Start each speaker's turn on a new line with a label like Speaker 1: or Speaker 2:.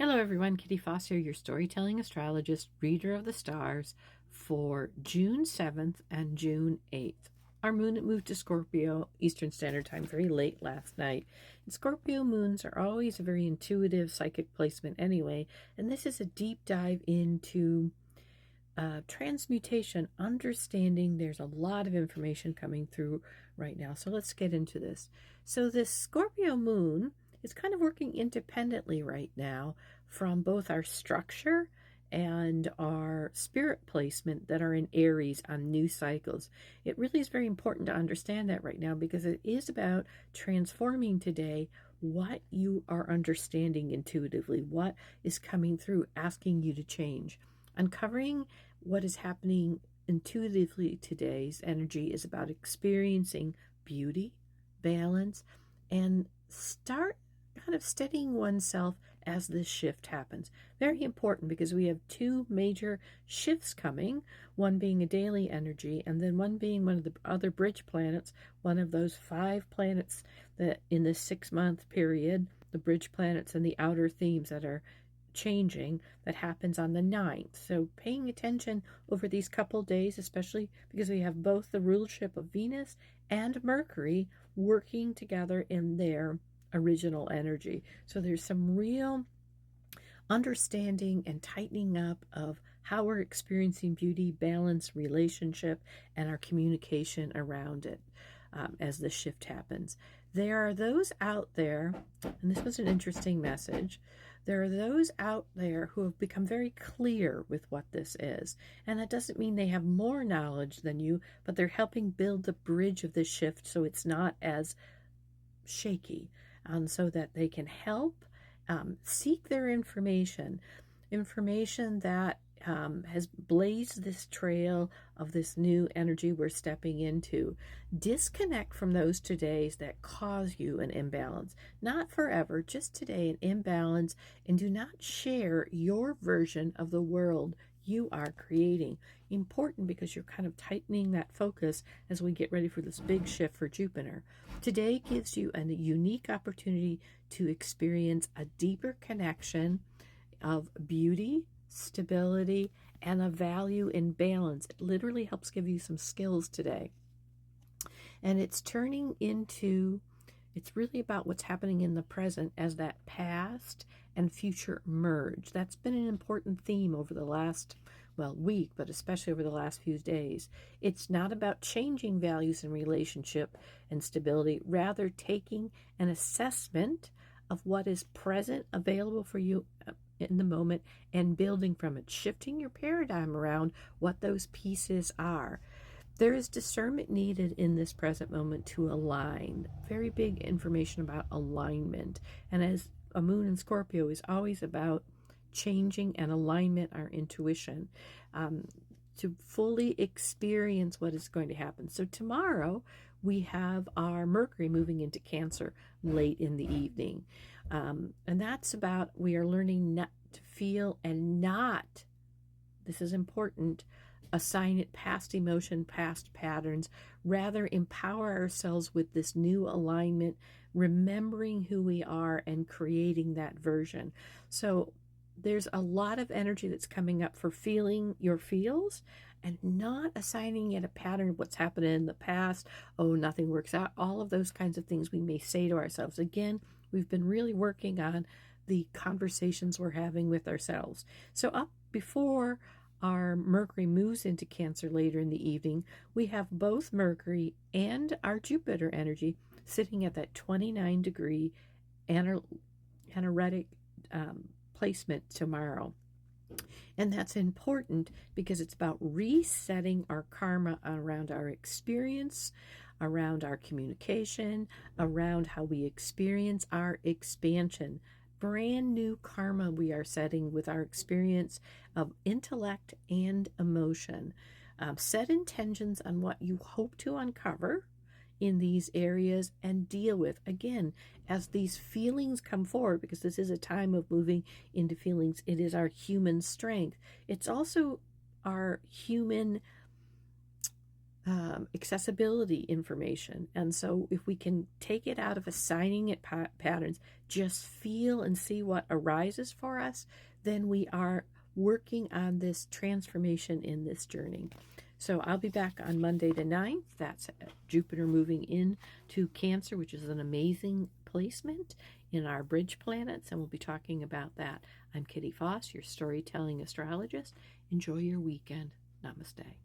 Speaker 1: Hello everyone, Kitty Foss here, your storytelling astrologist, reader of the stars for June 7th and June 8th. Our moon had moved to Scorpio, Eastern Standard Time, very late last night. And Scorpio moons are always a very intuitive psychic placement anyway, and this is a deep dive into transmutation, understanding. There's a lot of information coming through right now, so let's get into this. So this Scorpio moon is kind of working independently right now from both our structure and our spirit placement that are in Aries on new cycles. It really is very important to understand that right now, because it is about transforming today what you are understanding intuitively, what is coming through, asking you to change. Uncovering what is happening intuitively today's energy is about experiencing beauty, balance, and start kind of steadying oneself as this shift happens. Very important, because we have two major shifts coming, one being a daily energy and then one being one of the other bridge planets, one of those 5 planets that in this 6-month period, the bridge planets and the outer themes that are changing, that happens on the 9th. So paying attention over these couple days, especially because we have both the rulership of Venus and Mercury working together in their original energy. So there's some real understanding and tightening up of how we're experiencing beauty, balance, relationship, and our communication around it as the shift happens. There are those out there, and this was an interesting message, there are those out there who have become very clear with what this is. And that doesn't mean they have more knowledge than you, but they're helping build the bridge of the shift so it's not as shaky, so that they can help seek their information that has blazed this trail of this new energy we're stepping into. Disconnect from those todays that cause you an imbalance. Not forever, just today, an imbalance, and do not share your version of the world you are creating. Important, because you're kind of tightening that focus as we get ready for this big shift for Jupiter. Today gives you a unique opportunity to experience a deeper connection of beauty, stability, and a value in balance. It literally helps give you some skills today. And it's turning into, it's really about what's happening in the present as that past and future merge. That's been an important theme over the last, week, but especially over the last few days. It's not about changing values in relationship and stability, rather taking an assessment of what is present, available for you in the moment, and building from it, shifting your paradigm around what those pieces are. There is discernment needed in this present moment to align. Very big information about alignment. And as a moon in Scorpio is always about changing and alignment, our intuition, to fully experience what is going to happen. So tomorrow we have our Mercury moving into Cancer late in the evening. And that's about, we are learning not to feel and not, this is important, assign it past emotion, past patterns, rather empower ourselves with this new alignment, remembering who we are and creating that version. So there's a lot of energy that's coming up for feeling your feels and not assigning it a pattern of what's happened in the past. Oh, nothing works out. All of those kinds of things we may say to ourselves. Again, we've been really working on the conversations we're having with ourselves. So up before our Mercury moves into Cancer later in the evening, we have both Mercury and our Jupiter energy sitting at that 29-degree anaretic placement tomorrow. And that's important because it's about resetting our karma around our experience, around our communication, around how we experience our expansion. Brand new karma we are setting with our experience of intellect and emotion. Set intentions on what you hope to uncover in these areas and deal with, again, as these feelings come forward, because this is a time of moving into feelings. It is our human strength. It's also our human accessibility information. And so if we can take it out of assigning it patterns, just feel and see what arises for us, then we are working on this transformation in this journey. So I'll be back on Monday the 9th. That's Jupiter moving in to Cancer, which is an amazing placement in our bridge planets, and we'll be talking about that. I'm Kitty Foss, your storytelling astrologist. Enjoy your weekend. Namaste.